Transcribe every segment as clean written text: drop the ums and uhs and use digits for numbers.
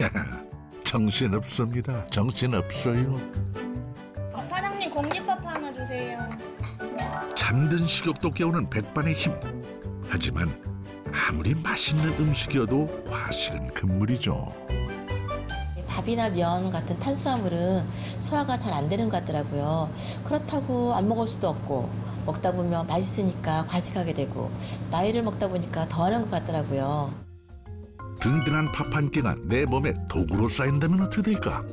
야, 정신없습니다. 정신없어요. 사장님 공깃밥 하나 주세요. 잠든 식욕도 깨우는 백반의 힘. 하지만 아무리 맛있는 음식이어도 과식은 금물이죠. 밥이나 면 같은 탄수화물은 소화가 잘 안 되는 것 같더라고요. 그렇다고 안 먹을 수도 없고 먹다 보면 맛있으니까 과식하게 되고 나이를 먹다 보니까 더 하는 것 같더라고요. 든든한 밥 한 끼가 내 몸에 독으로 쌓인다면 어떻게 될까?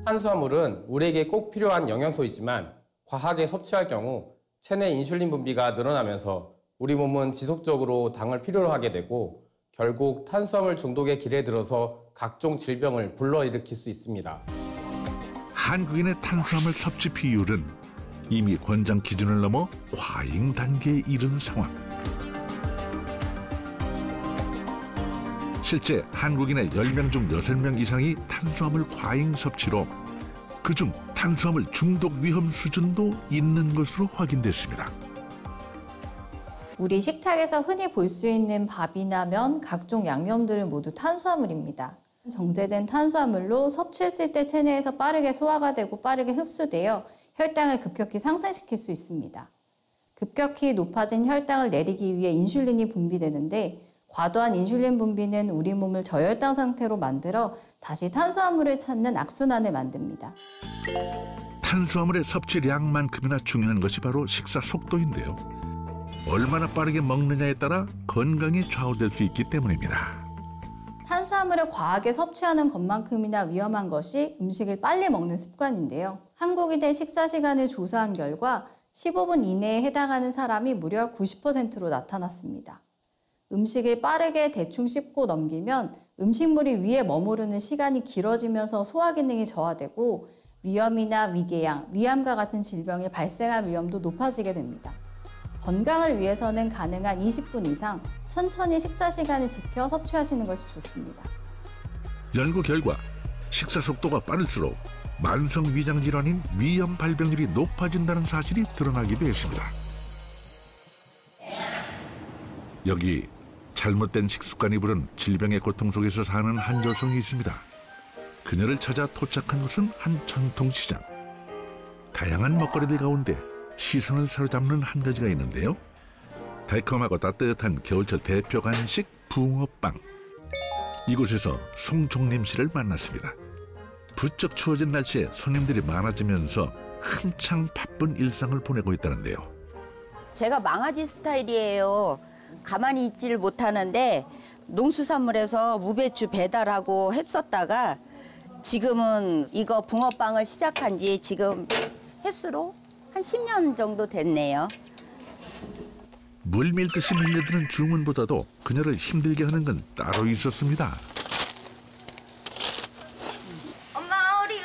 탄수화물은 우리에게 꼭 필요한 영양소이지만 과하게 섭취할 경우 체내 인슐린 분비가 늘어나면서 우리 몸은 지속적으로 당을 필요로 하게 되고 결국 탄수화물 중독의 길에 들어서 각종 질병을 불러일으킬 수 있습니다. 한국인의 탄수화물 섭취 비율은 이미 권장 기준을 넘어 과잉 단계에 이른 상황. 실제 한국인의 10명 중 6명 이상이 탄수화물 과잉 섭취로 그중 탄수화물 중독 위험 수준도 있는 것으로 확인됐습니다. 우리 식탁에서 흔히 볼 수 있는 밥이나 면, 각종 양념들은 모두 탄수화물입니다. 정제된 탄수화물로 섭취했을 때 체내에서 빠르게 소화가 되고 빠르게 흡수되어 혈당을 급격히 상승시킬 수 있습니다. 급격히 높아진 혈당을 내리기 위해 인슐린이 분비되는데 과도한 인슐린 분비는 우리 몸을 저혈당 상태로 만들어 다시 탄수화물을 찾는 악순환을 만듭니다. 탄수화물의 섭취량만큼이나 중요한 것이 바로 식사 속도인데요. 얼마나 빠르게 먹느냐에 따라 건강이 좌우될 수 있기 때문입니다. 탄수화물을 과하게 섭취하는 것만큼이나 위험한 것이 음식을 빨리 먹는 습관인데요. 한국인의 식사 시간을 조사한 결과 15분 이내에 해당하는 사람이 무려 90%로 나타났습니다. 음식을 빠르게 대충 씹고 넘기면 음식물이 위에 머무르는 시간이 길어지면서 소화 기능이 저하되고 위염이나 위궤양, 위암과 같은 질병이 발생할 위험도 높아지게 됩니다. 건강을 위해서는 가능한 20분 이상 천천히 식사 시간을 지켜 섭취하시는 것이 좋습니다. 연구 결과 식사 속도가 빠를수록 만성 위장 질환인 위염 발병률이 높아진다는 사실이 드러나기도 했습니다. 여기 잘못된 식습관이 부른 질병의 고통 속에서 사는 한 여성이 있습니다. 그녀를 찾아 도착한 곳은 한 전통시장. 다양한 먹거리들 가운데 시선을 사로잡는 한 가지가 있는데요. 달콤하고 따뜻한 겨울철 대표 간식 붕어빵. 이곳에서 송종림 씨를 만났습니다. 부쩍 추워진 날씨에 손님들이 많아지면서 한창 바쁜 일상을 보내고 있다는데요. 제가 망아지 스타일이에요. 가만히 있지를 못하는데 농수산물에서 무배추 배달하고 했었다가 지금은 이거 붕어빵을 시작한 지 지금 횟수로 한 10년 정도 됐네요. 물밀듯이 밀려드는 주문보다도 그녀를 힘들게 하는 건 따로 있었습니다. 엄마 우리.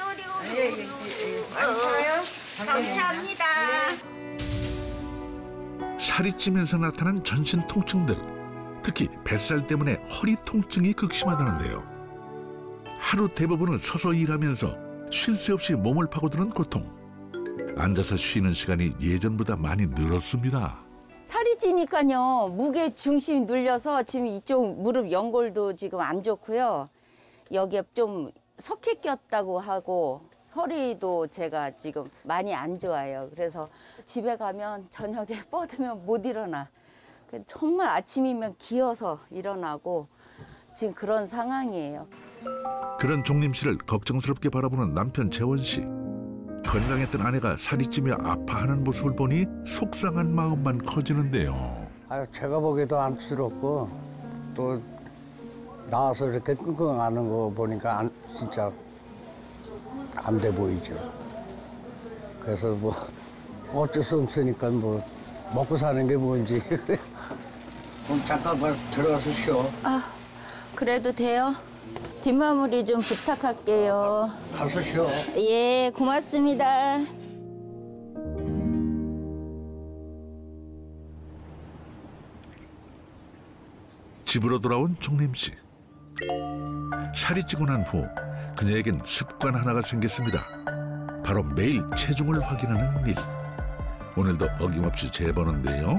감사합니다. 살이 찌면서 나타난 전신 통증들, 특히 뱃살 때문에 허리 통증이 극심하다는데요. 하루 대부분을 서서 일하면서 쉴 새 없이 몸을 파고드는 고통. 앉아서 쉬는 시간이 예전보다 많이 늘었습니다. 살이 찌니까요. 무게 중심이 눌려서 지금 이쪽 무릎 연골도 지금 안 좋고요. 여기에 좀 석회 꼈다고 하고 허리도 제가 지금 많이 안 좋아요. 그래서 집에 가면 저녁에 뻗으면 못 일어나. 정말 아침이면 기어서 일어나고 지금 그런 상황이에요. 그런 종림 씨를 걱정스럽게 바라보는 남편 재원 씨. 건강했던 아내가 살이 찌며 아파하는 모습을 보니 속상한 마음만 커지는데요. 아유, 제가 보기에도 안쓰럽고 또 나와서 이렇게 끙끙하는 거 보니까 진짜 안 돼 보이죠. 그래서 뭐 어쩔 수 없으니까 뭐 먹고 사는 게 뭔지. 그럼 잠깐 들어가서 쉬어. 아, 그래도 돼요? 뒷마무리 좀 부탁할게요. 가서 쉬어. 예, 고맙습니다. 집으로 돌아온 종림 씨. 살이 찌고 난 후 그녀에겐 습관 하나가 생겼습니다. 바로 매일 체중을 확인하는 일. 오늘도 어김없이 재보는데요.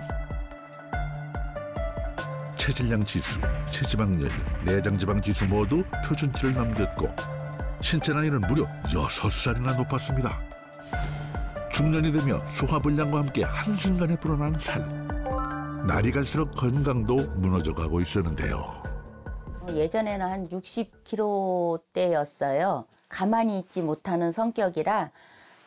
체질량 지수, 체지방률, 내장지방 지수 모두 표준치를 넘겼고 신체 나이는 무려 6살이나 높았습니다. 중년이 되며 소화불량과 함께 한순간에 불어난 살. 날이 갈수록 건강도 무너져가고 있었는데요. 예전에는 한 60kg대였어요. 가만히 있지 못하는 성격이라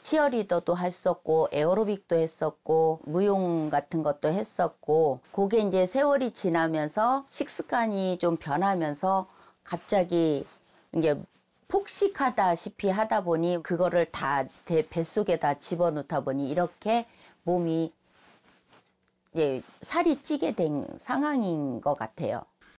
치어리더도 했었고 에어로빅도 했었고 무용 같은 것도 했었고 그게 이제 세월이 지나면서 식습관이 좀 변하면서 갑자기 이제 폭식하다시피 하다 보니 그거를 다 제 뱃속에다 집어넣다 보니 이렇게 몸이 이제 살이 찌게 된 상황인 것 같아요.